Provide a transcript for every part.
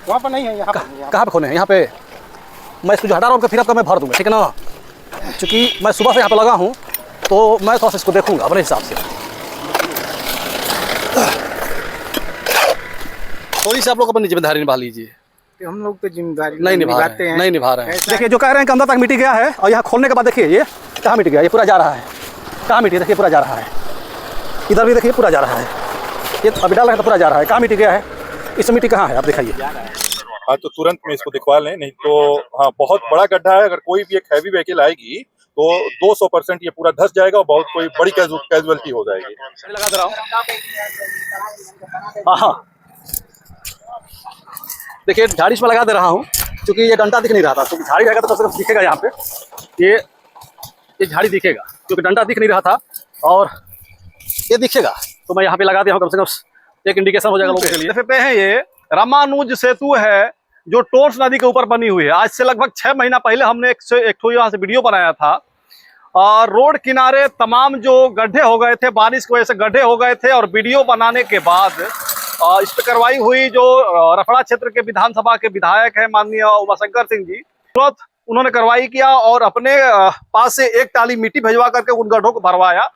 वहाँ पर नहीं है, यहाँ कहाँ पे खोने हैं? यहाँ पे मैं इसको जो हटा रहा हूँ फिर आपका मैं भर दूँगा, ठीक है ना। चूँकि मैं सुबह से यहाँ पे लगा हूँ तो मैं थोड़ा सा इसको देखूँगा अपने हिसाब से। थोड़ी सी आप लोग अपनी जिम्मेदारी निभा लीजिए। हम लोग तो जिम्मेदारी नहीं निभाते हैं, नहीं निभा रहे हैं। देखिए जो कह रहे हैं कि अंदर तक मिट्टी गया है और यहाँ खोलने के बाद देखिए ये कहाँ मिट्टी गया, ये पूरा जा रहा है। कहाँ मिट्टी देखिए पूरा जा रहा है, इधर भी देखिए पूरा जा रहा है, ये अभी डाल रहे हैं तो पूरा जा रहा है। कहाँ मिट्टी गया है, इस मिट्टी कहाँ है आप दिखाइए। हाँ तो तुरंत में इसको दिखवा लें, नहीं तो हाँ बहुत बड़ा गड्ढा है। अगर कोई भी एक हैवी व्हीकल आएगी तो 200% ये पूरा धंस जाएगा और बहुत कोई बड़ी कैजुअलिटी हो जाएगी। लगा दे रहा हूँ, हाँ देखिए झाड़ी इसमें लगा दे रहा हूँ क्योंकि ये डंडा दिख नहीं रहा था। क्योंकि झाड़ी रहेगा तो कम से कम दिखेगा यहाँ पे, ये झाड़ी दिखेगा क्योंकि डंडा दिख नहीं रहा था और ये दिखेगा तो मैं यहाँ पे लगा दिया हूँ। कम से कम एक इंडिकेशन हो जाएगा लोगों के लिए। देख सकते हैं ये रामानुज सेतु है जो टोंस नदी के ऊपर बनी हुई है। आज से लगभग 6 महीना पहले हमने एक यहाँ से वीडियो बनाया था और रोड किनारे तमाम जो गड्ढे हो गए थे, बारिश की वजह से गड्ढे हो गए थे और वीडियो बनाने के बाद इस पर कार्रवाई हुई। जो रफड़ा क्षेत्र के विधानसभा के विधायक है माननीय उमाशंकर सिंह जी, तुरंत उन्होंने कार्रवाई किया और अपने पास से एक टाली मिट्टी भिजवा करके उन गड्ढों को भरवाया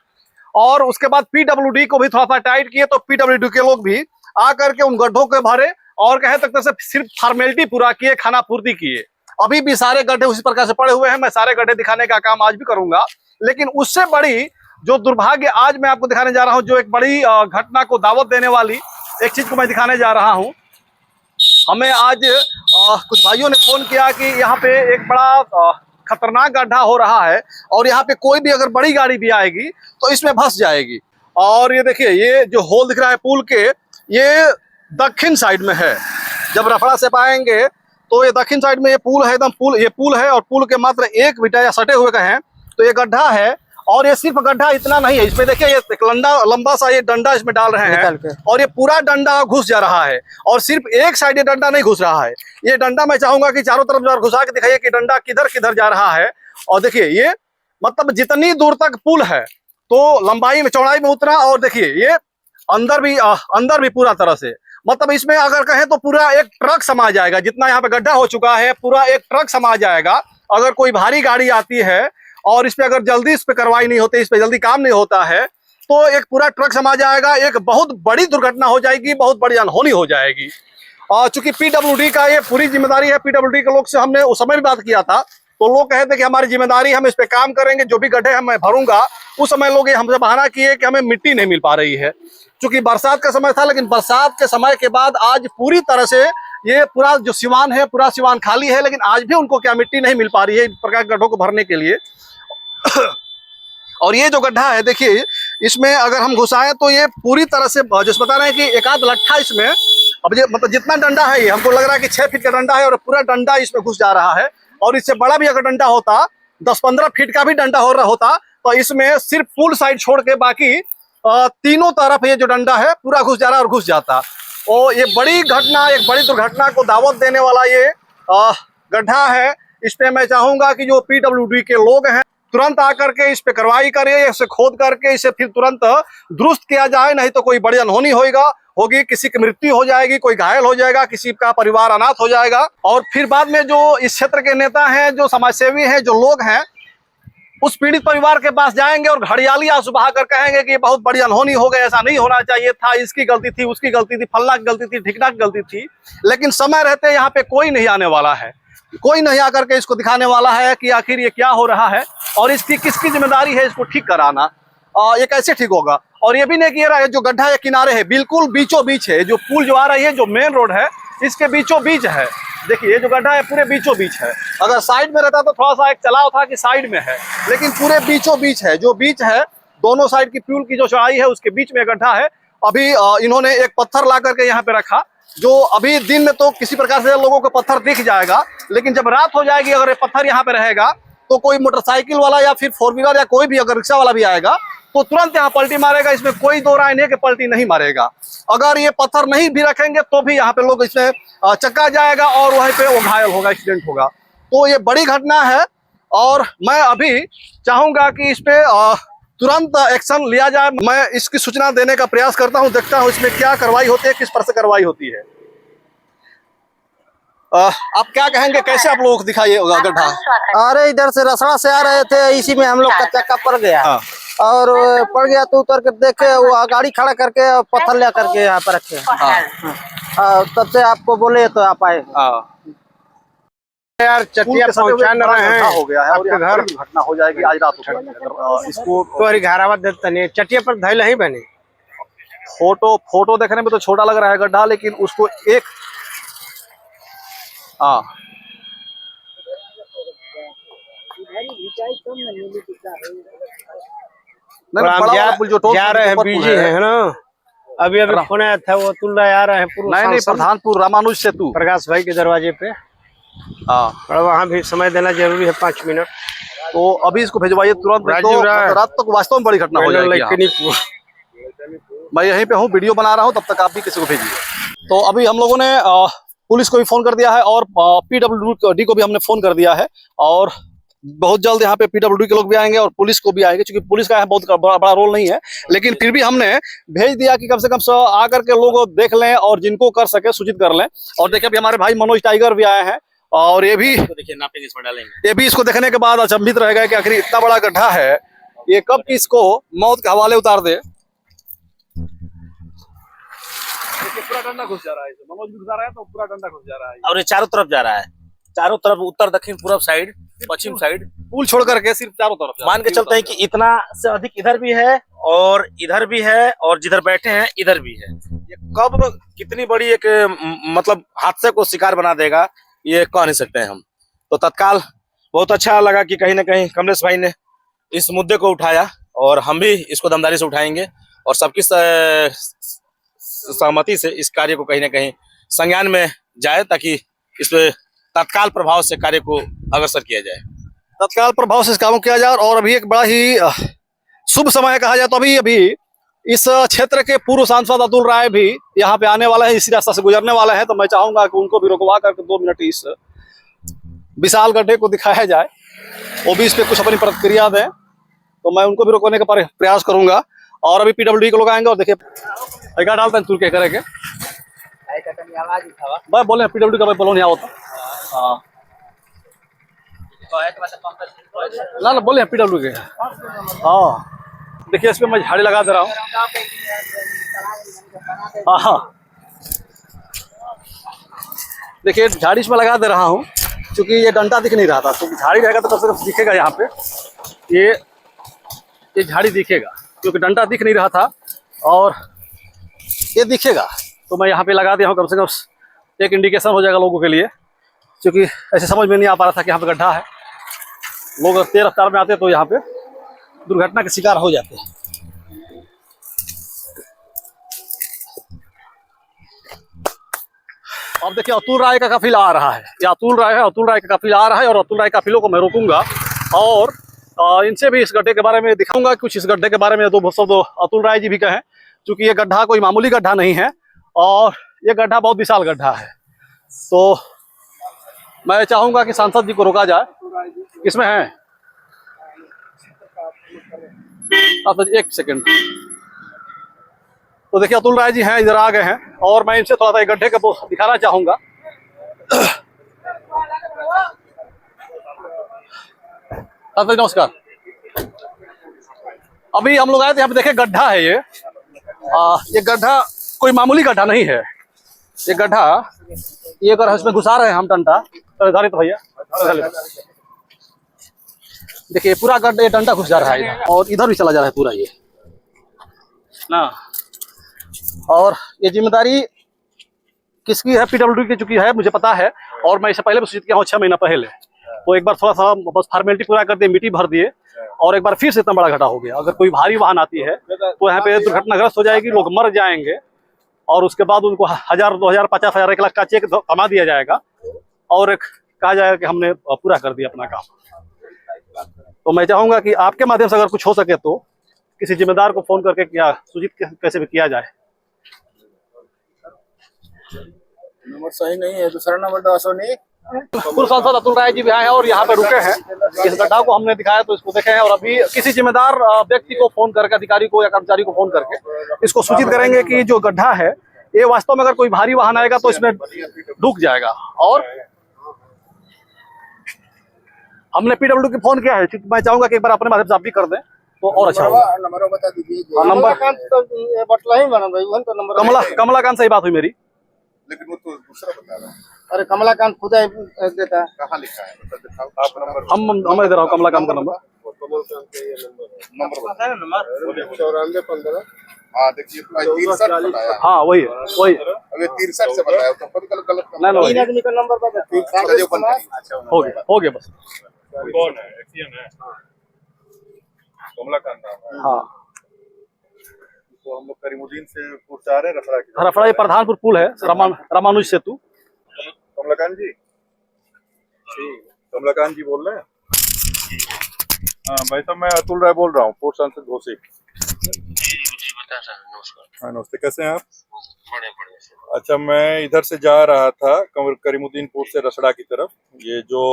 और उसके बाद पीडब्ल्यूडी को भी थोड़ा सा टाइट किए तो पीडब्ल्यूडी के लोग भी आकर के उन गड्ढों के भरे और कहे तक से सिर्फ फॉर्मेलिटी पूरा किए, खाना पूर्ति किए। अभी भी सारे गड्ढे उसी प्रकार से पड़े हुए हैं। मैं सारे गड्ढे दिखाने का काम आज भी करूंगा, लेकिन उससे बड़ी जो दुर्भाग्य आज मैं आपको दिखाने जा रहा हूं, जो एक बड़ी घटना को दावत देने वाली एक चीज को मैं दिखाने जा रहा हूं। हमें आज कुछ भाइयों ने फोन किया कि यहाँ पे एक बड़ा खतरनाक गड्ढा हो रहा है और यहाँ पे कोई भी अगर बड़ी गाड़ी भी आएगी तो इसमें फंस जाएगी। और ये देखिए ये जो होल दिख रहा है पुल के, ये दक्षिण साइड में है। जब रफड़ा से पाएंगे तो ये दक्षिण साइड में ये पुल है, एकदम ये पुल है और पुल के मात्र 1 मीटर या सटे हुए कहें तो ये गड्ढा है। और ये सिर्फ गड्ढा इतना नहीं है, इसमें देखिए ये लंबा सा ये डंडा इसमें डाल रहे हैं और ये पूरा डंडा घुस जा रहा है और सिर्फ एक साइड ये डंडा नहीं घुस रहा है। ये डंडा मैं चाहूंगा कि चारों तरफ जो घुसा के दिखाइए कि डंडा किधर किधर जा रहा है। और देखिए ये मतलब जितनी दूर तक पुल है तो लंबाई में चौड़ाई में उतना, और देखिए ये अंदर भी पूरा तरह से, मतलब इसमें अगर कहें तो पूरा एक ट्रक समा जाएगा। जितना यहाँ पे गड्ढा हो चुका है पूरा एक ट्रक समा जाएगा। अगर कोई भारी गाड़ी आती है और इस पे अगर जल्दी इस पे कार्रवाई नहीं होती, इस पे जल्दी काम नहीं होता है तो एक पूरा ट्रक समा जाएगा। एक बहुत बड़ी दुर्घटना हो जाएगी, बहुत बड़ी अनहोनी हो जाएगी। और चूंकि पीडब्ल्यूडी का ये पूरी जिम्मेदारी है, पीडब्ल्यूडी के लोग से हमने उस समय भी बात किया था तो लोग कहे थे कि हमारी जिम्मेदारी, हम इस पे काम करेंगे, जो भी गड्ढे मैं भरूंगा। उस समय लोग हमसे बहाना किए कि हमें मिट्टी नहीं मिल पा रही है। चूंकि बरसात का समय था, लेकिन बरसात के समय के बाद आज पूरी तरह से ये पूरा जो सिवान है पूरा सिवान खाली है, लेकिन आज भी उनको क्या मिट्टी नहीं मिल पा रही है इस प्रकार के गड्ढों को भरने के लिए। और ये जो गड्ढा है देखिए इसमें अगर हम घुसाएं तो ये पूरी तरह से जैसे बता रहे हैं कि एक आध लट्ठा इसमें, अब ये मतलब जितना डंडा है ये हमको लग रहा है कि 6 फीट का डंडा है और पूरा डंडा इसमें घुस जा रहा है। और इससे बड़ा भी अगर डंडा होता, 10-15 फीट का भी डंडा हो रहा होता तो इसमें सिर्फ पुल साइड छोड़ के बाकी तीनों तरफ ये जो डंडा है पूरा घुस जा रहा है और घुस जाता। और ये बड़ी घटना, एक बड़ी दुर्घटना को दावत देने वाला ये गड्ढा है। इस पे मैं चाहूंगा कि जो पीडब्ल्यूडी के लोग हैं तुरंत आकर के इस पे कार्रवाई करिए, इसे खोद करके इसे फिर तुरंत दुरुस्त किया जाए, नहीं तो कोई बड़ी अनहोनी होगी, किसी की मृत्यु हो जाएगी, कोई घायल हो जाएगा, किसी का परिवार अनाथ हो जाएगा। और फिर बाद में जो इस क्षेत्र के नेता हैं, जो समाजसेवी हैं, जो लोग हैं, उस पीड़ित परिवार के पास जाएंगे और घड़ियाली आंसू बहा कर कहेंगे कि बहुत बड़ी अनहोनी हो गई, ऐसा नहीं होना चाहिए था, इसकी गलती थी, उसकी गलती थी, फल्ला की गलती थी, ढिकना की गलती थी। लेकिन समय रहते यहाँ पे कोई नहीं आने वाला है, कोई नहीं आकर के इसको दिखाने वाला है कि आखिर ये क्या हो रहा है और इसकी किसकी जिम्मेदारी है इसको ठीक कराना। ये कैसे ठीक होगा। और ये भी नहीं कि ये जो गड्ढा है किनारे है, बिल्कुल बीचों बीच है। जो पुल जो आ रही है, जो मेन रोड है, इसके बीचों बीच है। देखिए ये जो गड्ढा है पूरे बीचों बीच है। अगर साइड में रहता तो थोड़ा सा एक चलाव था कि साइड में है, लेकिन पूरे बीचों बीच है। जो बीच है दोनों साइड की पुल की जो चौड़ाई है उसके बीच में गड्ढा है। अभी इन्होंने एक पत्थर ला करके यहाँ पे रखा, जो अभी दिन में तो किसी प्रकार से लोगों को पत्थर दिख जाएगा, लेकिन जब रात हो जाएगी अगर ये पत्थर यहाँ पे रहेगा तो कोई मोटरसाइकिल वाला या फिर 4 व्हीलर या कोई भी अगर रिक्शा वाला भी आएगा तो तुरंत यहाँ पलटी मारेगा। इसमें कोई दो राय नहीं कि पलटी नहीं मारेगा। अगर ये पत्थर नहीं भी रखेंगे तो भी यहाँ पे लोग इसमें चक्का जाएगा और वहीं पे वो घायल होगा, एक्सीडेंट होगा। तो ये बड़ी घटना है और मैं अभी चाहूंगा कि इस पे तुरंत एक्शन लिया जाए। मैं इसकी सूचना देने का प्रयास करता हूं, देखता हूं इसमें क्या कार्रवाई होती है, किस पर से कार्रवाई होती है। आप क्या कहेंगे, कैसे आप लोगों को दिखा ये गड्ढा? अरे इधर से रसड़ा से आ रहे थे, इसी में हम लोग का चक्का पड़ गया। हाँ। और पड़ गया तो उतर कर देखे, वो गाड़ी खड़ा करके पत्थर ले करके यहाँ पर रखे। तब से आपको बोले तो आप आए। यार चटिया पहुँचा न रहे हैं, हो गया है और आपके घर घटना हो जाएगी आज रात को। अगर इसको तो घरावा देता नहीं, चटिया पर धैल ही बने। फोटो देखने में तो छोटा लग रहा है गड्ढा, लेकिन उसको एक जा रहे हैं, बिजी है ना। अभी फोन आया था, वो अतुल राय आ रहे हैं। नहीं, प्रधानपुर रामानुज सेतु प्रकाश भाई के दरवाजे पे। और वहाँ भी समय देना जरूरी है, 5 मिनट। तो अभी इसको भिजवाइए तुरंत, तो रात तक वास्तव में बड़ी घटना हो जाएगी। मैं यहीं पे हूँ, वीडियो बना रहा हूँ, तब तक आप भी किसी को भेजिए। तो अभी हम लोगों ने पुलिस को भी फोन कर दिया है और PWD को भी हमने फोन कर दिया है, और बहुत जल्द यहाँ पे PWD के लोग भी आएंगे और पुलिस को भी आएंगे, क्योंकि पुलिस का बहुत बड़ा रोल नहीं है, लेकिन फिर भी हमने भेज दिया कि कम से कम आकर के लोग देख लें और जिनको कर सके सूचित कर लें। और देखिए अभी हमारे भाई मनोज टाइगर भी आए हैं, और ये भी देखिए नापेंगे, इसमें डालेंगे। ये भी इसको देखने के बाद अचंभित रह गए कि आखिर इतना बड़ा गड्ढा है, ये कब इसको मौत के हवाले उतार दे। पूरा डंडा घुस जा रहा है, मनोज घुस रहा है तो पूरा डंडा घुस जा रहा है, और ये चारों तरफ जा रहा है, चारों तरफ, उत्तर दक्षिण पूर्व साइड, पश्चिम साइड, पुल छोड़ करके सिर्फ चारों तरफ मान के चलते हैं कि इतना से अधिक इधर भी है और इधर भी है और जिधर बैठे हैं इधर भी है। ये कब कितनी बड़ी एक मतलब हादसे को शिकार बना देगा ये कह नहीं सकते हैं हम। तो तत्काल बहुत अच्छा लगा कि कहीं ना कहीं कमलेश भाई ने इस मुद्दे को उठाया, और हम भी इसको दमदारी से उठाएंगे और सबकी सहमति से इस कार्य को कहीं ना कहीं संज्ञान में जाए, ताकि इस पे तत्काल प्रभाव से कार्य को अग्रसर किया जाए, तत्काल प्रभाव से इस काम को किया जाए। और अभी एक बड़ा ही शुभ समय कहा जाए तो अभी इस क्षेत्र के पूर्व सांसद अतुल राय भी यहाँ पे आने वाला है, इसी रास्ते से गुजरने वाला है, तो मैं चाहूंगा कि उनको भी रुकवा करके 2 मिनट इस विशाल गड्ढे को दिखाया जाए, वो भी इस पे कुछ अपनी प्रतिक्रिया दें, तो मैं उनको भी रोकने का प्रयास करूंगा। और अभी PWD के लोग आएंगे, और देखिए क्या डालते हैं तुर के करेंगे, मैं बोले PWD का भाई बोलो नहीं होता। ना बोले PWD के। हाँ देखिए इसमें मैं झाड़ी लगा दे रहा हूँ। हाँ देखिए झाड़ी इसमें लगा दे रहा हूँ, क्योंकि ये डंडा दिख नहीं रहा था, तो झाड़ी रहेगा तो कम से कम दिखेगा यहाँ पे, ये झाड़ी दिखेगा, क्योंकि डंडा दिख नहीं रहा था और ये दिखेगा, तो मैं यहाँ पे लगा दिया हूँ। कम से कम एक इंडिकेशन हो जाएगा लोगों के लिए, क्योंकि ऐसे समझ में नहीं आ पा रहा था कि यहाँ पे गड्ढा है। लोग तेज रफ्तार में आते तो यहाँ पे दुर्घटना के शिकार हो जाते हैं। अब देखिए अतुल राय का काफिला आ रहा है, ये अतुल राय है, अतुल राय का काफिला आ रहा है, और अतुल राय काफिलों को मैं रोकूंगा और इनसे भी इस गड्ढे के बारे में दिखाऊंगा कुछ। इस गड्ढे के बारे में दो अतुल राय जी भी कहें, क्योंकि ये गड्ढा कोई मामूली गड्ढा नहीं है, और ये गड्ढा बहुत विशाल गड्ढा है। तो मैं चाहूंगा कि सांसद जी को रोका जाए। किसमें है? एक सेकंड। तो देखिए अतुल राय जी हैं, इधर आ गए हैं, और मैं इनसे थोड़ा सा गड्ढे का दिखाना चाहूंगा। नमस्कार। अभी हम लोग आए थे यहाँ पे, देखे गड्ढा है ये गड्ढा कोई मामूली गड्ढा नहीं है। ये गड्ढा ये अगर इसमें घुसा रहे हैं हम डंडा, तो भैया देखिए पूरा गड्ढा, ये डंडा घुस जा रहा है इधर, और इधर भी चला जा रहा है पूरा ये ना। और ये जिम्मेदारी किसकी है? PWD की चुकी है, मुझे पता है, और मैं इससे पहले भी सूचित किया हूँ 6 महीना पहले। तो एक बार थोड़ा सा बस फॉर्मेलिटी पूरा कर दिए, मिट्टी भर दिए, और एक बार फिर से इतना बड़ा गड्ढा हो गया। अगर कोई भारी वाहन आती है तो यहाँ पे दुर्घटनाग्रस्त हो जाएगी, लोग मर जाएंगे, और उसके बाद उनको 1000, 2000, 50,000, 1 लाख का चेक कमा दिया जाएगा, और कहा जाएगा कि हमने पूरा कर दिया अपना काम। तो मैं चाहूंगा कि आपके माध्यम से अगर कुछ हो सके तो किसी जिम्मेदार को फोन करके क्या सूचित कैसे भी किया जाए। नंबर सही नहीं है, दूसरा नंबर दो सोनी। पूर्व सांसद अतुल राय जी भी आए हैं और यहाँ पे रुके हैं। इस गड्ढा को हमने दिखाया तो इसको देखे हैं, और अभी किसी जिम्मेदार व्यक्ति को फोन करके, अधिकारी को या कर्मचारी को फोन करके इसको सूचित करेंगे कि जो गड्ढा है ये वास्तव में अगर कोई भारी वाहन आएगा तो इसमें डूब जाएगा। और हमने पीडब्ल्यू को फोन किया है, क्योंकि मैं चाहूंगा कि एक बार अपने माध्यम से आप भी कर दें तो और अच्छा होगा। नंबर बता दीजिए। नंबर नंबर कमलाकांत से ही बात हुई मेरी, लेकिन वो तो दूसरा बता रहा है। अरे कमलाकांत खुद देता है। कहाँ लिखा है मतलब दिखाओ आप नंबर। हम इधर आओ, कमलाकांत का नंबर नंबर बता नंबर 9415। हाँ देखिए 63 बताया। हाँ वही है, वही अबे 63 से बताया तो खुद गलत नहीं, तीन आदमी का नंबर बता। हो गया बस। कौन है? एक्सीएन है कमलाकांत नाम है। हाँ तो हम लोग करीमुद्दीन से पूछ आ रहे हैं रफड़ा की। रफड़ा ये प्रधानपुर पुल है, रामानुज सेतु। कमलाकांत जी, कमलाकांत जी बोल रहे हैं? हाँ भाई साहब, मैं अतुल राय बोल रहा हूँ, पूर्व सांसद घोसी। हाँ नमस्ते, कैसे हैं आप? अच्छा, मैं इधर से जा रहा था करीमुद्दीनपुर से रसड़ा की तरफ। ये जो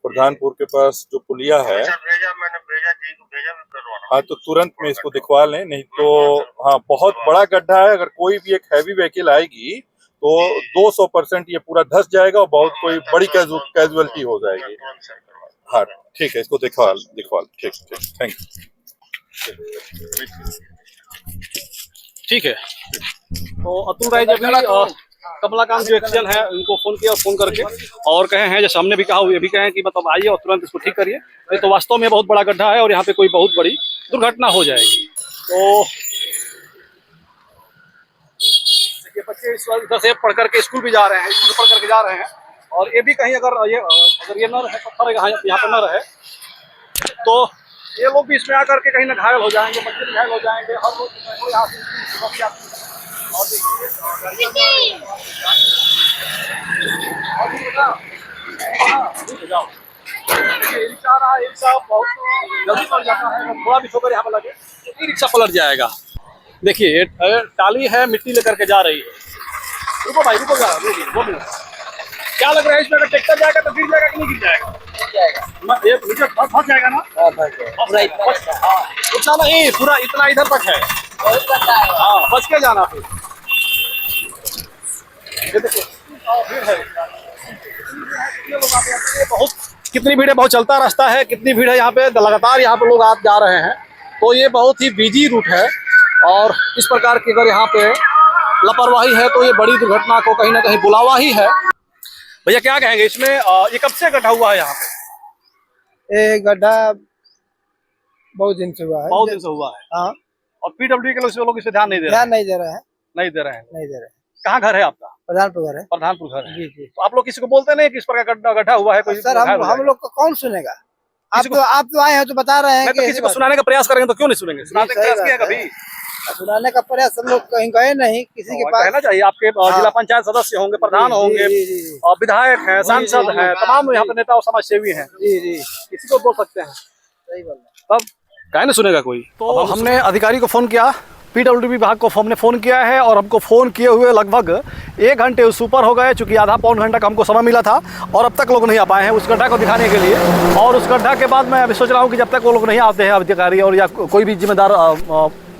प्रधानपुर के पास जो पुलिया है, मैंने भेजा जी को भेजा भी करवाना। हाँ तो तुरंत में इसको दिखवा लें, नहीं तो हाँ बहुत बड़ा गड्ढा है। अगर कोई भी एक हैवी व्हीकल आएगी तो 200% ये पूरा धंस जाएगा और बहुत कोई बड़ी कैजुअलिटी हो जाएगी। हाँ ठीक है, इसको दिखवा ठीक, थैंक ठीक है। तो अतुल राय जी भी कमलाकांत जो एक्सीडेंट है उनको फोन किया, फोन करके और कहे हैं, जैसे हमने भी कहा ये भी कहे कि मतलब आइए और तुरंत इसको ठीक करिए, नहीं तो वास्तव में बहुत बड़ा गड्ढा है और यहाँ पे कोई बहुत बड़ी दुर्घटना हो जाएगी। तो देखिए बच्चे इस वक्त इधर से पढ़ करके स्कूल भी जा रहे हैं, स्कूल पढ़ करके जा रहे हैं, और ये भी कहीं अगर ये न रहे, पत्थर यहाँ पर न रहे तो ये लोग भी इसमें आकर के कहीं ना घायल हो जाएंगे, बच्चे भी घायल हो जाएंगे। हर लोग और रिक्शा बहुत जल्दी पलट जाता है, थोड़ा भी ठोकर यहाँ पर लगे तो रिक्शा पलट जाएगा। देखिए टाली है, मिट्टी लेकर के जा रही है। रुको भाई, रुको क्या लग रहा है इसमें? अगर ट्रैक्टर जाएगा तो गिर जाएगा कि नहीं गिर जाएगा? ये नीचे फंस जाएगा ना? इतना नहीं, पूरा इतना इधर तक है। हाँ बच के जाना फिर। ये देखिए भीड़ है, बहुत कितनी भीड़ है, बहुत चलता रास्ता है, कितनी भीड़ है यहाँ पे, लगातार यहाँ पे लोग आप जा रहे हैं। तो ये बहुत ही बिजी रूट है और इस प्रकार की अगर यहाँ पे लापरवाही है तो ये बड़ी दुर्घटना को कहीं ना कहीं बुलावा ही है। भैया क्या कहेंगे इसमें, ये कब से गड्ढा हुआ है यहाँ पे? ये गड्ढा बहुत दिन से हुआ है। बहुत दिन से हुआ है। हाँ। और पीडब्ल्यू के लोग इस पे ध्यान नहीं दे रहे हैं? नहीं दे रहे हैं। नहीं दे रहे हैं। नहीं दे रहे हैं। कहाँ घर है आपका? प्रधानपुर घर है। प्रधानपुर घर है। जी जी। तो आप लोग किसी को बोलते नहीं कि इस प्रकार गड्ढा हुआ है? कोई सर हम लोग को कौन सुनेगा? आप तो आए हैं तो बता रहे हैं तो किसी को सुनाने का प्रयास करेंगे तो क्यों नहीं सुनेंगे? सुनाने का प्रयास किया कभी? सुनाने का प्रयास हम लोग कहीं गए नहीं, किसी के पास कहना चाहिए। आपके जिला पंचायत सदस्य होंगे, प्रधान होंगे, विधायक हैं, सांसद हैं, तमाम यहाँ पे नेता और समाज सेवी हैं, किसी को बोल सकते हैं। सही बोल रहे हैं। तब कहे नहीं सुनेगा कोई। तो हमने अधिकारी को फोन किया, पीडब्ल्यू विभाग को हमने फ़ोन किया है और हमको फ़ोन किए हुए लगभग 1 घंटे उस ऊपर हो गए, चूँकि आधा पौन घंटा का हमको समय मिला था और अब तक लोग नहीं आ पाए हैं उस गड्ढा को दिखाने के लिए। और उस गड्ढा के बाद मैं अभी सोच रहा हूँ कि जब तक वो लोग नहीं आते हैं अधिकारी और या कोई भी जिम्मेदार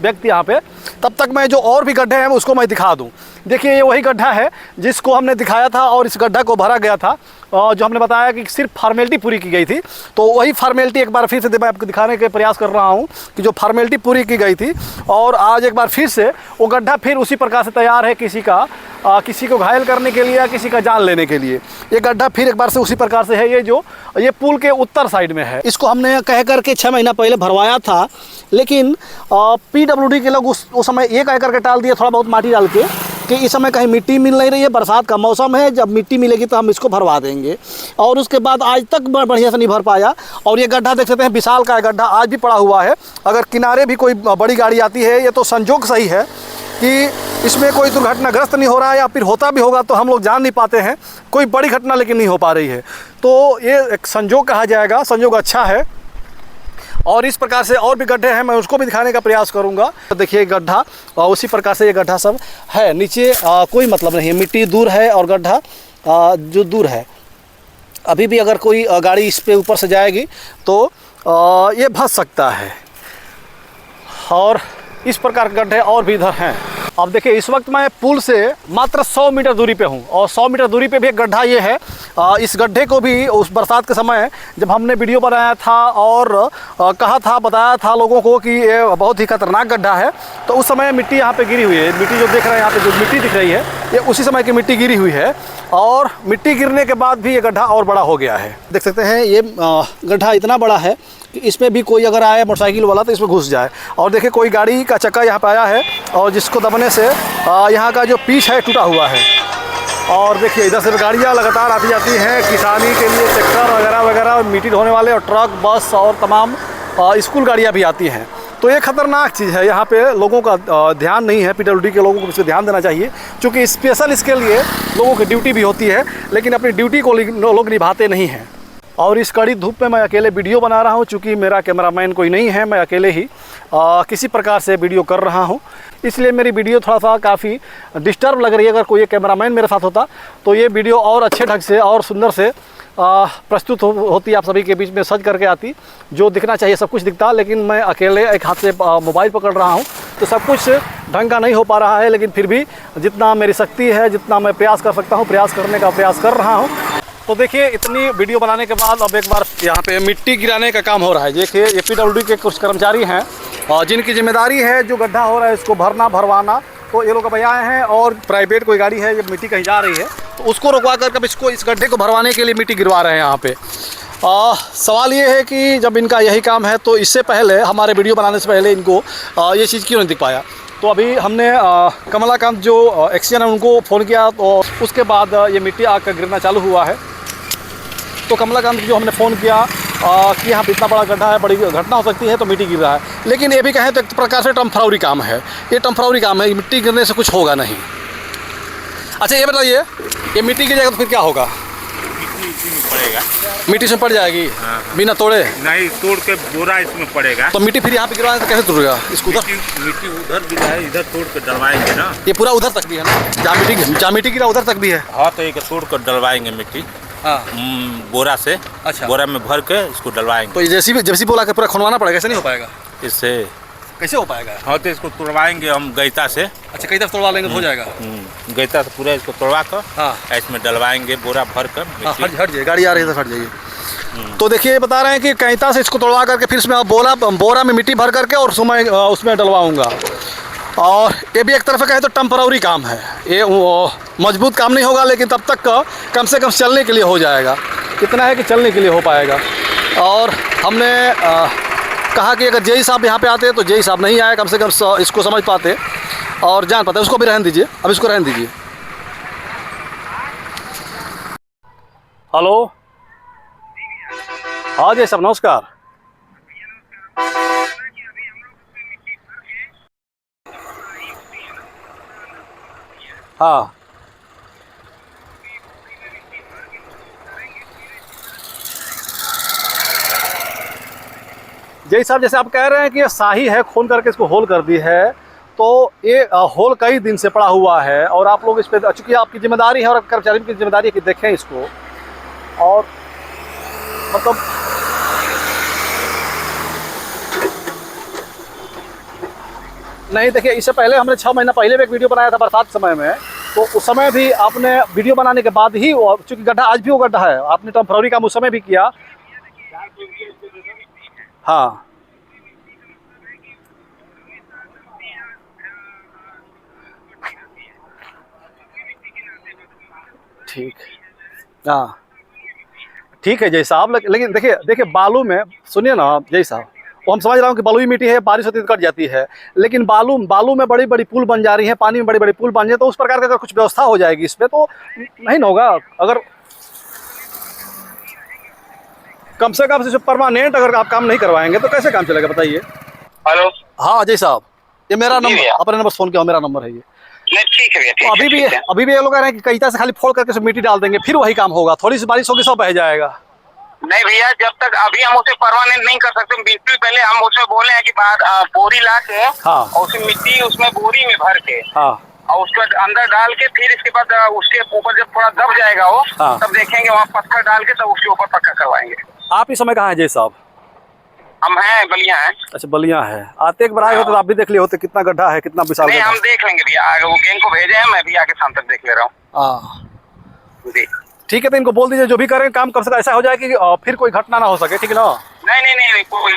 व्यक्ति यहाँ पे, तब तक मैं जो और भी गड्ढे हैं उसको मैं दिखा दूँ। देखिए ये वही गड्ढा है जिसको हमने दिखाया था और इस गड्ढा को भरा गया था, जो हमने बताया कि सिर्फ फॉर्मेलिटी पूरी की गई थी। तो वही फॉर्मेलिटी एक बार फिर से मैं आपको दिखाने के प्रयास कर रहा हूँ कि जो फॉर्मेलिटी पूरी की गई थी और आज एक बार फिर से वो गड्ढा फिर उसी प्रकार से तैयार है, किसी को घायल करने के लिए या किसी का जान लेने के लिए। ये गड्ढा फिर एक बार से उसी प्रकार से है। ये पुल के उत्तर साइड में है। इसको हमने कह करके 6 महीना पहले भरवाया था, लेकिन पीडब्ल्यूडी के लोग उस समय ये कह करके टाल दिए, थोड़ा बहुत माटी डाल के, कि इस समय कहीं मिट्टी मिल नहीं रही है, बरसात का मौसम है, जब मिट्टी मिलेगी तो हम इसको भरवा देंगे। और उसके बाद आज तक बढ़िया से नहीं भर पाया। और ये गड्ढा देख सकते हैं, विशाल का गड्ढा आज भी पड़ा हुआ है। अगर किनारे भी कोई बड़ी गाड़ी आती है, ये तो संजोग सही है कि इसमें कोई दुर्घटनाग्रस्त नहीं हो रहा है, या फिर होता भी होगा तो हम लोग जान नहीं पाते हैं। कोई बड़ी घटना लेकिन नहीं हो पा रही है, तो ये एक संजोग कहा जाएगा, संजोग अच्छा है। और इस प्रकार से और भी गड्ढे हैं, मैं उसको भी दिखाने का प्रयास करूंगा। तो देखिए गड्ढा उसी प्रकार से ये गड्ढा सब है। नीचे कोई मतलब नहीं है, मिट्टी दूर है और गड्ढा जो दूर है। अभी भी अगर कोई गाड़ी इस पे ऊपर से जाएगी तो ये फंस सकता है। और इस प्रकार के गड्ढे और भी इधर हैं। अब देखिए इस वक्त मैं पुल से मात्र 100 मीटर दूरी पे हूँ और 100 मीटर दूरी पे भी एक गड्ढा ये है। इस गड्ढे को भी उस बरसात के समय जब हमने वीडियो बनाया था और कहा था, बताया था लोगों को कि ये बहुत ही खतरनाक गड्ढा है, तो उस समय मिट्टी यहाँ पे गिरी हुई है। मिट्टी जो देख रहे हैं यहाँ पे जो मिट्टी दिख रही है ये उसी समय की मिट्टी गिरी हुई है और मिट्टी गिरने के बाद भी ये गड्ढा और बड़ा हो गया है। देख सकते हैं ये गड्ढा इतना बड़ा है कि इसमें भी कोई अगर आए मोटरसाइकिल वाला तो इसमें घुस जाए। और देखिए कोई गाड़ी का चक्का यहाँ पे आया है और जिसको दबने से यहाँ का जो पीच है टूटा हुआ है। और देखिए इधर से गाड़ियाँ लगातार आती जाती हैं किसानी के लिए, ट्रैक्टर वगैरह वगैरह, मिट्टी ढोने वाले और ट्रक, बस और तमाम स्कूल गाड़ियाँ भी आती हैं। तो ये खतरनाक चीज़ है, यहाँ पे लोगों का ध्यान नहीं है। PWD के लोगों को इस पर ध्यान देना चाहिए, क्योंकि स्पेशल इसके लिए लोगों की ड्यूटी भी होती है, लेकिन अपनी ड्यूटी को लोग निभाते नहीं हैं। और इस कड़ी धूप में मैं अकेले वीडियो बना रहा हूँ, चूँकि मेरा कैमरामैन कोई नहीं है, मैं अकेले ही किसी प्रकार से वीडियो कर रहा हूँ, इसलिए मेरी वीडियो थोड़ा सा काफ़ी डिस्टर्ब लग रही है। अगर कोई एक कैमरामैन मेरे साथ होता तो ये वीडियो और अच्छे ढंग से और सुंदर से प्रस्तुत होती, आप सभी के बीच में सज करके आती, जो दिखना चाहिए सब कुछ दिखता। लेकिन मैं अकेले एक हाथ से मोबाइल पकड़ रहा हूँ तो सब कुछ ढंग का नहीं हो पा रहा है, लेकिन फिर भी जितना मेरी शक्ति है, जितना मैं प्रयास कर सकता हूँ, प्रयास करने का प्रयास कर रहा हूँ। तो देखिए इतनी वीडियो बनाने के बाद अब एक बार यहाँ पे मिट्टी गिराने का काम हो रहा है। देखिए ये PWD के कुछ कर्मचारी हैं और जिनकी जिम्मेदारी है जो गड्ढा हो रहा है इसको भरना भरवाना। तो ये लोग अब आए हैं और प्राइवेट कोई गाड़ी है, जब मिट्टी कहीं जा रही है तो उसको रुकवा कर कब इसको इस गड्ढे को भरवाने के लिए मिट्टी गिरवा रहे हैं यहाँ पे। सवाल ये है कि जब इनका यही काम है तो इससे पहले, हमारे वीडियो बनाने से पहले इनको ये चीज़ क्यों नहीं दिख पाया। तो अभी हमने कमलाकांत जो एक्सीजन है उनको फ़ोन किया, तो उसके बाद ये मिट्टी आकर गिरना चालू हुआ है। तो कमलाकांत जो हमने फ़ोन किया कि यहाँ पे इतना बड़ा गड्ढा है, बड़ी घटना हो सकती है, तो मिट्टी गिर रहा है। लेकिन ये भी कहें तो एक प्रकार से टम्फरावरी काम है, ये टम्फरावरी काम है, मिट्टी गिरने से कुछ होगा नहीं। अच्छा ये बताइए, ये मिट्टी गिर जाएगा तो फिर क्या होगा? मिट्टी में पड़ेगा, मिट्टी इसमें पड़ जाएगी। हाँ। बिना तोड़े नहीं, तोड़ के बोरा इसमें पड़ेगा। तो मिट्टी फिर यहाँ पे गिरवाएंगे तो कैसे तोड़ेगा इसको? मिट्टी उधर गिरा है, इधर तोड़ कर डलवाएंगे ना। ये पूरा उधर तक भी है ना, जहाँ मिट्टी गिरा उधर तक भी है। हाँ, तो एक तोड़ कर डलवाएंगे मिट्टी। हाँ, बोरा से। अच्छा, बोरा में भर के इसको डलवाएंगे। तो जैसी बोला के पूरा खुनवाना पड़ेगा, ऐसे नहीं हो पाएगा? इससे कैसे हो पाएगा? हाँ, तो इसको तोड़वाएंगे हम गैता से। अच्छा, कई तरफ तोड़वा लेंगे तो हो जाएगा। गैता से पूरा इसको तोड़वा कर, हाँ, इसमें डलवाएंगे बोरा भर कर। हाँ, हट जाइए, गाड़ी आ रही है तो हट जाइए। तो देखिए बता रहे हैं कि कैंता से इसको तोड़वा करके फिर इसमें बोरा में मिट्टी भर करके और उसमें डलवाऊंगा। और ये भी एक तरफ से कहे तो टेम्पररी काम है, ये मजबूत काम नहीं होगा, लेकिन तब तक कम से कम चलने के लिए हो जाएगा। इतना है कि चलने के लिए हो पाएगा। और हमने कहा कि अगर जेई साहब यहाँ पे आते तो जेई साहब नहीं आए, कम से कम इसको समझ पाते और जान पाते। उसको भी रहने दीजिए, अब इसको रहने दीजिए। हेलो, हाँ जी साहब नमस्कार। हाँ, जय साहब, जैसे आप कह रहे हैं कि ये शाही है, खोल करके इसको होल कर दी है, तो ये होल कई दिन से पड़ा हुआ है और आप लोग इस पर, चूँकि आपकी जिम्मेदारी है और कर्मचारियों की जिम्मेदारी है कि देखें इसको। और मतलब नहीं, देखिए इससे पहले हमने 6 महीना पहले भी एक वीडियो बनाया था बरसात समय में, तो उस समय भी आपने वीडियो बनाने के बाद ही, चूँकि गड्ढा आज भी वो गड्ढा है, आपने टेम्पररी काम उस समय भी किया। हाँ, ठीक, हाँ ठीक है जय साहब। लेकिन देखिए बालू में, सुनिए ना जय साहब, वो हम समझ रहा हूँ कि बलुई मिट्टी है, बारिश होती है तो कट जाती है, लेकिन बालू में बड़ी बड़ी पुल बन जा रही है, पानी में बड़ी बड़ी पुल बन जाए, तो उस प्रकार की अगर कुछ व्यवस्था हो जाएगी इस पर तो नहीं ना होगा। अगर कम से कम से परमानेंट अगर आप काम नहीं करवाएंगे तो कैसे काम चलेगा बताइए। हेलो, हाँ अजय साहब, ये मेरा नंबर, अपने नंबर फोन किया, मेरा नंबर है ये। नहीं ठीक है भैया, तो अभी भी ये लोग कह रहे हैं कि कैंता से खाली फोड़ करके मिट्टी डाल देंगे, फिर वही काम होगा, थोड़ी सी बारिश होगी सब बह जाएगा। नहीं भैया, जब तक अभी हम उसे परमानेंट नहीं कर सकते, मिट्टी पहले हम उसमें बोले हैं कि बाहर बोरी ला के, हाँ, और उसमें मिट्टी उसमें बोरी में भर के, हाँ, और उसके अंदर डाल के, फिर इसके बाद उसके ऊपर जब थोड़ा दब जाएगा वो, हाँ, तब देखेंगे वहाँ पत्थर डाल के, तब उसके ऊपर पक्का करवाएंगे। आप इस समय कहाँ हैं जय साहब? हम हैं बलिया हैं। अच्छा बलिया है, आते एक बार आए हो तो आप भी देख लिए होते कितना गड्ढा है, कितना विशाल नहीं गड्ढा हम देख लेंगे भैया, आगे वो गैंग को भेजे हैं, मैं भी आके शाम तक देख ले रहा हूँ हाँ जी। ठीक है, तो इनको बोल दीजिए जो भी करें काम कम से कम ऐसा हो जाए कि फिर कोई घटना ना हो सके, ठीक है ना। नहीं कोई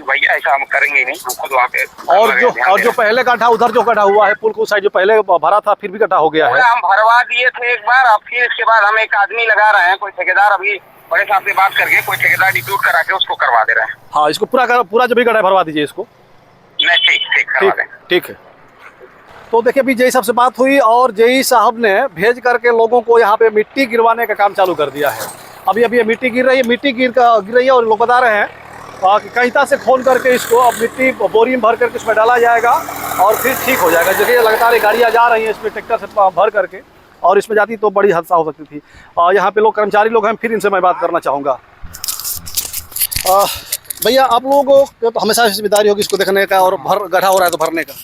भैया ऐसा हम करेंगे ही नहीं, हम खुद वहाँ पे और जो पहले गड्ढा उधर जो गड्ढा हुआ है पुल को साइड जो पहले भरा था फिर भी गड्ढा हो गया है, हम भरवा दिए थे एक बार, अब फिर इसके बाद हम एक आदमी लगा रहे हैं, कोई ठेकेदार अभी बड़े साहब से बात करके कोई ठेकेदार डिप्यूट करा के उसको करवा दे रहे हैं। हाँ इसको पूरा जो भी गड्ढा भरवा दीजिए इसको। नहीं ठीक करवा दें। ठीक है, तो देखिए अभी जेई साहब से बात हुई और जेई साहब ने भेज करके लोगों को यहाँ पे मिट्टी गिरवाने का काम चालू कर दिया है। अभी ये मिट्टी गिर रही है, गिर रही है और लोग बता रहे हैं कि कैंता से खोल करके इसको अब मिट्टी बोरी में भर करके इसमें डाला जाएगा और फिर ठीक हो जाएगा। देखिए लगातार गाड़ियाँ जा रही हैं इसमें ट्रैक्टर से भर करके, और इसमें जाती तो बड़ी हादसा हो सकती थी। यहाँ पे लोग कर्मचारी लोग हैं, फिर इनसे मैं बात करना चाहूँगा। भैया आप लोगों को तो हमेशा जिम्मेदारी होगी इसको देखने का, और गड्ढा हो रहा है तो भरने का,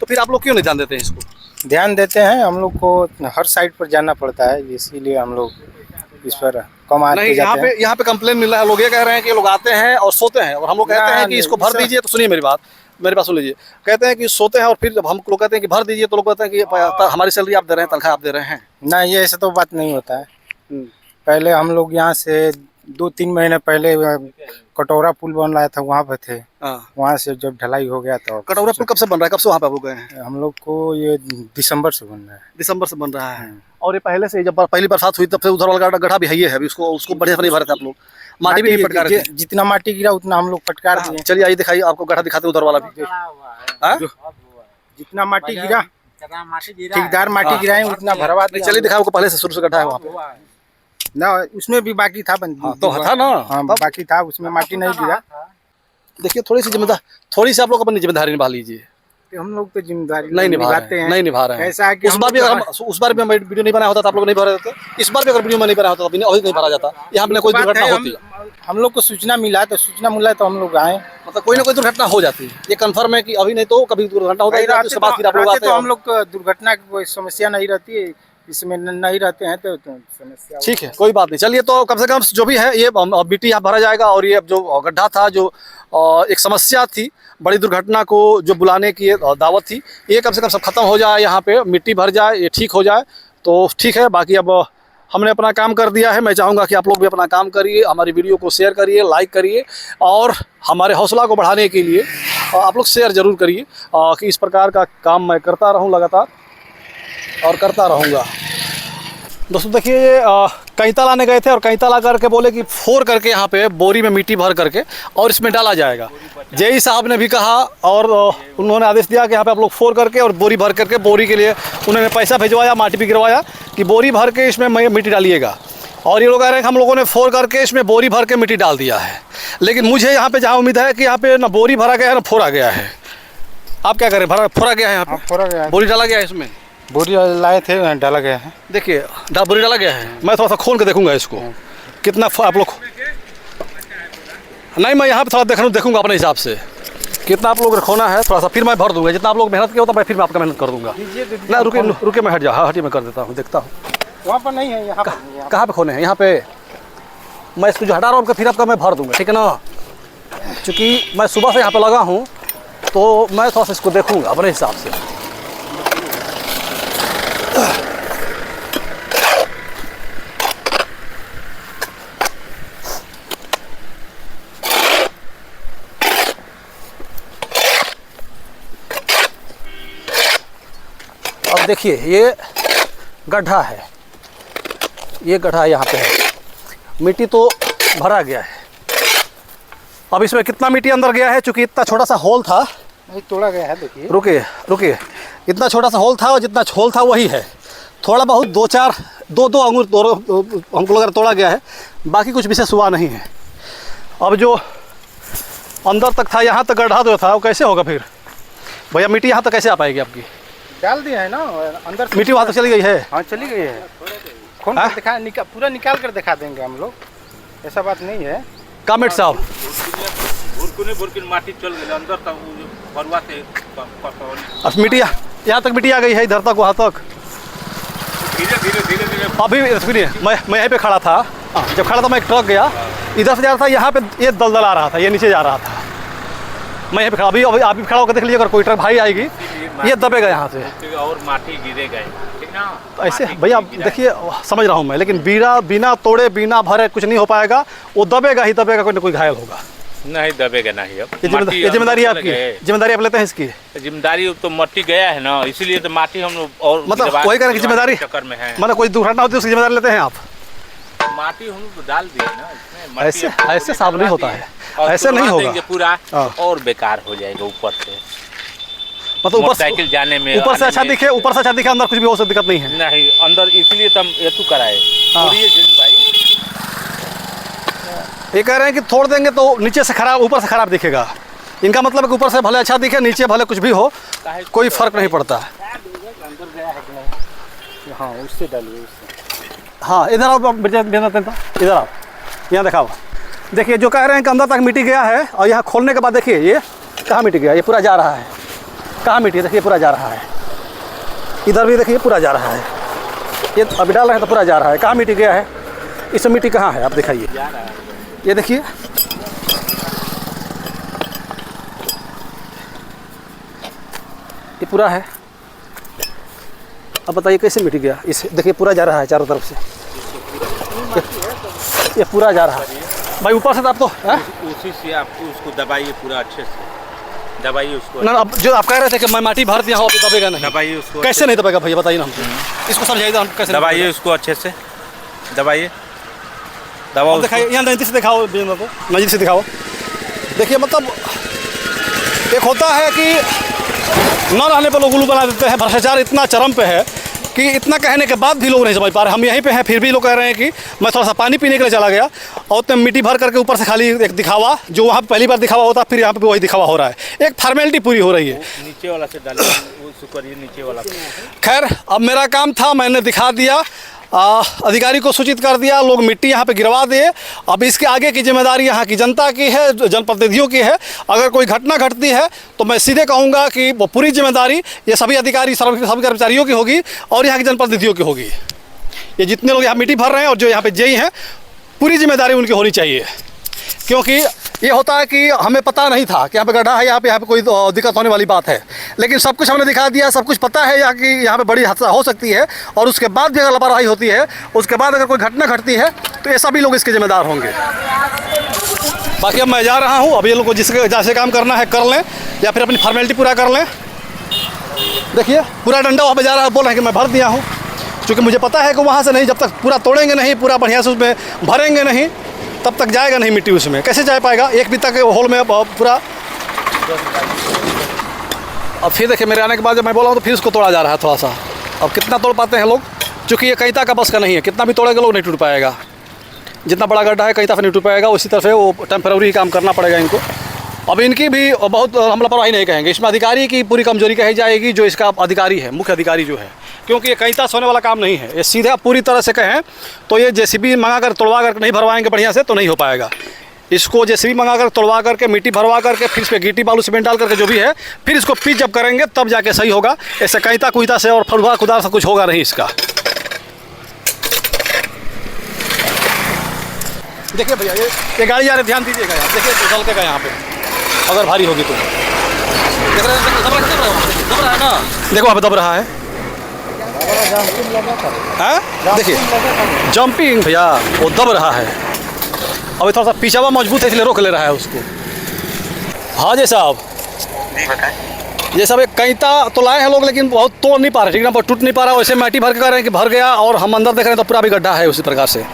तो फिर आप लोग क्यों नहीं ध्यान देते हैं इसको? ध्यान देते हैं, हम लोग को हर साइड पर जाना पड़ता है, इसीलिए हम लोग इस पर कम आते नहीं। यहाँ पे कंप्लेन मिल रहा है, लोग ये कह रहे हैं कि लोग आते हैं और सोते हैं, और हम लोग कहते हैं कि इसको भर दीजिए। तो सुनिए मेरी बात सुन लीजिए। कहते हैं कि सोते हैं और फिर जब हम लोग कहते हैं कि भर दीजिए तो लोग कहते हैं कि हमारी सैलरी आप दे रहे हैं, तनख्वाह आप दे रहे हैं। ना ये ऐसा तो बात नहीं होता है। पहले हम लोग यहाँ से 2-3 महीने पहले कटोरा पुल बन रहा था, वहाँ पे थे। वहाँ से जब ढलाई हो गया तो कटोरा पुल कब से बन रहा है, कब से वहाँ पे आप लोग गए हैं? हम लोग को ये दिसंबर से बन रहा है। दिसंबर से बन रहा है। और ये पहले से जब पहली बरसात हुई तब से उधर वाला गड्ढा भी है अभी, उसको बढ़िया से नहीं भरे थे आप लोग, माटी भी नहीं फटका रहे थे। जितना माटी गिरा उतना हम लोग फटकार दिए। चलिए आइए दिखाइए, आपको गड्ढा दिखाते उधर वाला भी। जितना माटी गिरा ठेकेदार माटी गिराए उतना भरवा दिया। चलिए दिखाओ, पहले से शुरू से गड्ढा है वहाँ पे ना, उसमें भी बाकी था तो था ना। हाँ बाकी था, उसमें माटी नहीं गिरा। देखिए थोड़ी सी आप लोग अपनी जिम्मेदारी निभा लीजिए। हम लोग तो जिम्मेदारी नहीं निभा रहे हैं। ऐसा है कि उस बार भी वीडियो नहीं बनाया होता तो आप लोग नहीं भरे होते। इस बार भी अगर वीडियो में नहीं बनाया होता तो अभी नहीं भरा जाता। यहाँ पे कोई दुर्घटना होती, हम लोग को सूचना मिला तो हम लोग आए, मतलब कोई ना कोई दुर्घटना हो जाती है। ये कंफर्म है कि अभी नहीं तो कभी दुर्घटना होता है, उसके बाद फिर आप लोग आते हैं। हम लोग को दुर्घटना की कोई समस्या नहीं रहती है, इसमें नहीं रहते हैं तो समस्या। ठीक है, कोई बात नहीं। चलिए तो कम से कम जो भी है ये मिट्टी यहाँ भरा जाएगा, और ये जो गड्ढा था, जो एक समस्या थी, बड़ी दुर्घटना को जो बुलाने की दावत थी, ये कम से कम सब खत्म हो जाए, यहाँ पे मिट्टी भर जाए, ये ठीक हो जाए तो ठीक है। बाकी अब हमने अपना काम कर दिया है। मैं चाहूँगा कि आप लोग भी अपना काम करिए, हमारी वीडियो को शेयर करिए, लाइक करिए, और हमारे हौसला को बढ़ाने के लिए आप लोग शेयर ज़रूर करिए कि इस प्रकार का काम मैं करता रहूँ लगातार और करता रहूँगा। दोस्तों देखिए कैंता लाने गए थे और कैंता ला करके बोले कि फोर करके यहाँ पे बोरी में मिट्टी भर करके और इसमें डाला जाएगा। जेई साहब ने भी कहा और उन्होंने आदेश दिया कि यहाँ पे आप लोग फोर करके और बोरी भर करके, बोरी के लिए उन्होंने पैसा भिजवाया, माटी भी गिरवाया कि बोरी भर के इसमें मिट्टी डालिएगा। और ये लोग कह रहे हैं कि हम लोगों ने फोर करके इसमें बोरी भर के मिट्टी डाल दिया है। लेकिन मुझे यहाँ पे जहाँ उम्मीद है कि यहाँ पे ना बोरी भरा गया है ना फोड़ा गया है। आप क्या करें, फोड़ा गया है यहाँ पे, फोड़ा गया है, बोरी डाला गया है इसमें, बोरी लाए थे डाला गया है। देखिए बोरी डाला गया है। मैं थोड़ा सा खोल के देखूंगा इसको कितना आप लोग, नहीं मैं यहाँ पे थोड़ा देखूंगा अपने हिसाब से कितना आप लोग रखोना है थोड़ा सा, फिर मैं भर दूंगा। जितना आप लोग मेहनत किया होता मैं फिर मैं आपका मेहनत कर दूंगा। ना रुके मैं हट जा, हाँ हटी मैं कर देता हूँ, देखता हूँ वहाँ पर नहीं है। यहाँ कहाँ पे खोने हैं, यहाँ पे मैं इसको जो हटा रहा हूँ फिर आपका मैं भर दूंगा, ठीक है ना। क्योंकि मैं सुबह से यहाँ पे लगा हूँ तो मैं थोड़ा सा इसको देखूंगा अपने हिसाब से। अब देखिए ये गड्ढा है, ये गड्ढा यहाँ पे है, मिट्टी तो भरा गया है। अब इसमें कितना मिट्टी अंदर गया है, चूँकि इतना छोटा सा होल था, नहीं तोड़ा गया है। देखिए रुकिए इतना छोटा सा होल था और जितना होल था वही है। थोड़ा बहुत दो अंगूर हमको लग रहा तोड़ा गया है, बाकी कुछ विशेष हुआ नहीं है। अब जो अंदर तक था, यहाँ तक गड्ढा जो था वो कैसे होगा फिर भैया, मिट्टी यहाँ तक कैसे आ पाएगी आपकी? डाल दिया है ना अंदर, मिट्टी वहाँ तक चली गई है। हाँ चली गई है, खोल कर पूरा निकाल कर दिखा देंगे हम लोग, ऐसा बात नहीं है। कामेट साहब माटी चल गई अंदर तक, भरुआ से अब मिट्टी यहाँ तक मिट्टी आ गई है, इधर तक वहाँ तक धीरे अभी। सुनिए मैं यहीं पे खड़ा था, जब खड़ा था मैं एक ट्रक गया इधर से जा रहा था, यहाँ पे ये दलदल आ रहा था, ये नीचे जा रहा था, मैं यहाँ पे खड़ा, अभी अभी आप भी खड़ा होकर देख लीजिए, अगर कोई ट्रक भारी आएगी ये दबेगा यहाँ से और माटी गिरेगा, ठीक ना। तो ऐसे भैया देखिए, समझ रहा हूँ मैं, लेकिन बिना तोड़े बिना भरे कुछ नहीं हो पाएगा, वो दबेगा ही दबेगा, कोई ना कोई घायल होगा। नहीं दबेगा नहीं। अब ये जिम्मेदारी आपकी, जिम्मेदारी आप लेते हैं इसकी? जिम्मेदारी तो मट्टी गया है ना, इसीलिए तो माटी हम लोग और मतलब वही करें कि जिम्मेदारी चक्कर में है, मतलब कोई दुर्घटना होती है उसकी जिम्मेदारी लेते हैं आप? माटी हम लोग डाल दिए ना इसमें। ऐसे साफ नहीं होता है, ऐसे नहीं होगा पूरा, और बेकार हो जाएगा ऊपर से। मतलब मोटरसाइकिल जाने में ऊपर से अच्छा दिखे, ऊपर से अच्छा दिखे, अंदर कुछ भी हो सकती दिक्कत नहीं है। नहीं अंदर, इसलिए तो हम ये कराए भाई। ये कह रहे हैं कि छोड़ देंगे तो नीचे से खराब, ऊपर से खराब दिखेगा। इनका मतलब है कि ऊपर से भले अच्छा दिखे, नीचे भले कुछ भी हो, कोई फर्क नहीं पड़ता। हाँ उससे डालिए, हाँ इधर आओ, इधर आओ, यहाँ दिखाओ। देखिए जो कह रहे हैं कि अंदर तक मिट्टी गया है, और यहाँ खोलने के बाद देखिए ये कहाँ मिट्टी गया, ये पूरा जा रहा है, कहाँ मिट्टी देखिए पूरा जा रहा है, इधर भी देखिए पूरा जा रहा है, ये अभी डाल रहे हैं तो पूरा जा रहा है, कहाँ मिट्टी गया है, इसमें मिट्टी कहाँ है आप दिखाइए, ये देखिए ये पूरा है। अब बताइए कैसे मिट गया, इस देखिए पूरा जा रहा है चारों तरफ से, ये पूरा जा रहा है भाई ऊपर से। तो आप तो उसी से आप उसको दबाइए पूरा अच्छे से, दबाइए उसको ना। अब जो आप कह रहे थे कि मैं माटी भर दिया हूँ, अभी दबेगा नहीं, दबाइए उसको। कैसे नहीं दबेगा भैया बताइए ना हमको, इसको समझाइए हम कैसे दबाइए उसको अच्छे से, दबाइए, दबाओ। दिखाइए यहाँ नजदीक से दिखाओ, नजदीक से दिखाओ। देखिए मतलब एक होता है कि न रहने पर लोग उल्लू बना देते हैं, भ्रष्टाचार इतना चरम पे है कि इतना कहने के बाद भी लोग नहीं समझ पा रहे। हम यहीं पे हैं फिर भी लोग कह रहे हैं कि मैं थोड़ा सा पानी पीने के लिए चला गया और तो मिट्टी भर करके ऊपर से खाली एक दिखावा, जो वहाँ पहली बार दिखावा होता है फिर यहाँ पे वही दिखावा हो रहा है, एक फॉर्मेलिटी पूरी हो रही है। नीचे वाला से डालिए, करिए नीचे वाला। खैर अब मेरा काम था, मैंने दिखा दिया, अधिकारी को सूचित कर दिया, लोग मिट्टी यहाँ पे गिरवा दिए। अब इसके आगे की जिम्मेदारी यहाँ की जनता की है, जनप्रतिनिधियों की है। अगर कोई घटना घटती है तो मैं सीधे कहूँगा कि वो पूरी जिम्मेदारी ये सभी अधिकारी सभी कर्मचारियों की होगी और यहाँ की जनप्रतिनिधियों की होगी। ये जितने लोग यहाँ मिट्टी भर रहे हैं और जो यहाँ पे जेई हैं, पूरी जिम्मेदारी उनकी होनी चाहिए, क्योंकि ये होता है कि हमें पता नहीं था कि यहाँ पे गड्ढा है, यहाँ पे कोई दिक्कत होने वाली बात है, लेकिन सब कुछ हमने दिखा दिया, सब कुछ पता है यहाँ की, यहाँ पे बड़ी हादसा हो सकती है और उसके बाद भी अगर लापरवाही होती है, उसके बाद अगर कोई घटना घटती है तो ये सभी लोग इसके जिम्मेदार होंगे। बाकी अब मैं जा रहा हूँ, अब ये लोग को जिसके जैसे काम करना है कर लें या फिर अपनी फॉर्मेलिटी पूरा कर लें। देखिए पूरा डंडा वहाँ पर जा रहा है, बोल रहे हैं कि मैं भर दिया हूँ, क्योंकि मुझे पता है कि वहाँ से नहीं, जब तक पूरा तोड़ेंगे नहीं, पूरा बढ़िया से उसमें भरेंगे नहीं, तब तक जाएगा नहीं मिट्टी उसमें। कैसे जा पाएगा एक भी तक होल में पूरा। अब फिर देखिए मेरे आने के बाद जब मैं बोला हूँ तो फिर उसको तोड़ा जा रहा है थोड़ा सा। अब कितना तोड़ पाते हैं लोग, क्योंकि ये कैता का बस का नहीं है, कितना भी तोड़ेगा लोग नहीं टूट पाएगा। जितना बड़ा गड्ढा है कैता से नहीं टूट पाएगा, उसी तरह से वो टेम्पररी काम करना पड़ेगा इनको। अब इनकी भी बहुत हम लापरवाही नहीं कहेंगे, इसमें अधिकारी की पूरी कमजोरी कही जाएगी, जो इसका अधिकारी है, मुख्य अधिकारी जो है, क्योंकि ये कैता सोने वाला काम नहीं है। ये सीधा पूरी तरह से कहें तो ये जेसीबी मंगा कर तोड़वा कर नहीं भरवाएंगे बढ़िया से तो नहीं हो पाएगा। इसको जेसीबी मंगा कर तोड़वा करके मिट्टी भरवा करके फिर इस पर गिट्टी बालू सीमेंट डाल करके जो भी है फिर इसको पिच जब करेंगे तब जाके सही होगा। ऐसे कैता कुइता से और फरुआ खुदा से कुछ होगा नहीं इसका। देखिए भैया ये गाड़ी जा रही, ध्यान दीजिएगा यार, देखिए तो चलकेगा यहाँ पे अगर भारी होगी तो। देख रहे हैं दब रहा है ना, देखो वहाँ पे दब रहा है। देखिए जंपिंग भैया वो दब रहा है, अभी थोड़ा सा पीछावा मजबूत है इसलिए रोक ले रहा है उसको। हाँ जी साहब, जी बताएं। ये सब एक कैता तो लाए हैं लोग, लेकिन बहुत तोड़ नहीं पा रहे, ठीक ना, पर टूट नहीं पा रहा। वैसे माटी भर के कह रहे हैं कि भर गया और हम अंदर देख रहे हैं तो पूरा भी गड्ढा है उसी प्रकार से।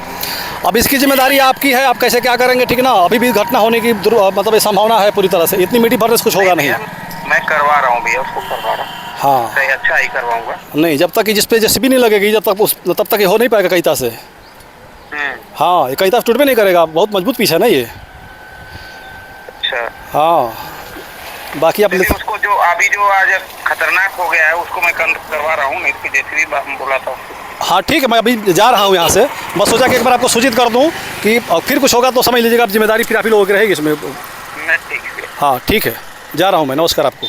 अब इसकी जिम्मेदारी आपकी है, आप कैसे क्या करेंगे, ठीक ना। अभी भी घटना होने की मतलब ये संभावना है पूरी तरह से, इतनी मिट्टी भरने से कुछ होगा नहीं। मैं करवा रहा हूँ भैया, उसको करवा रहा हूँ। हाँ सही, अच्छा ही करवाऊंगा। नहीं, जब तक कि जिस पे जेसीबी नहीं लगेगी तब तक ये हो नहीं पाएगा कैता से। हाँ, ये कैता टूट भी नहीं करेगा, बहुत मजबूत पीस है ना ये। अच्छा हाँ बाकी आप उसको जो अभी जो आज खतरनाक हो गया है उसको मैं करवा रहा हूँ, इसकी जैसे भी बोला था। हाँ ठीक है, मैं अभी जा रहा हूँ यहाँ से, बस सोचा कि एक बार आपको सूचित कर दूँ कि फिर कुछ होगा तो समझ लीजिएगा, आप जिम्मेदारी फिर आप ही लोगों की रहेगी इसमें। ठीक है। हाँ ठीक है, जा रहा हूँ मैं, नमस्कार आपको।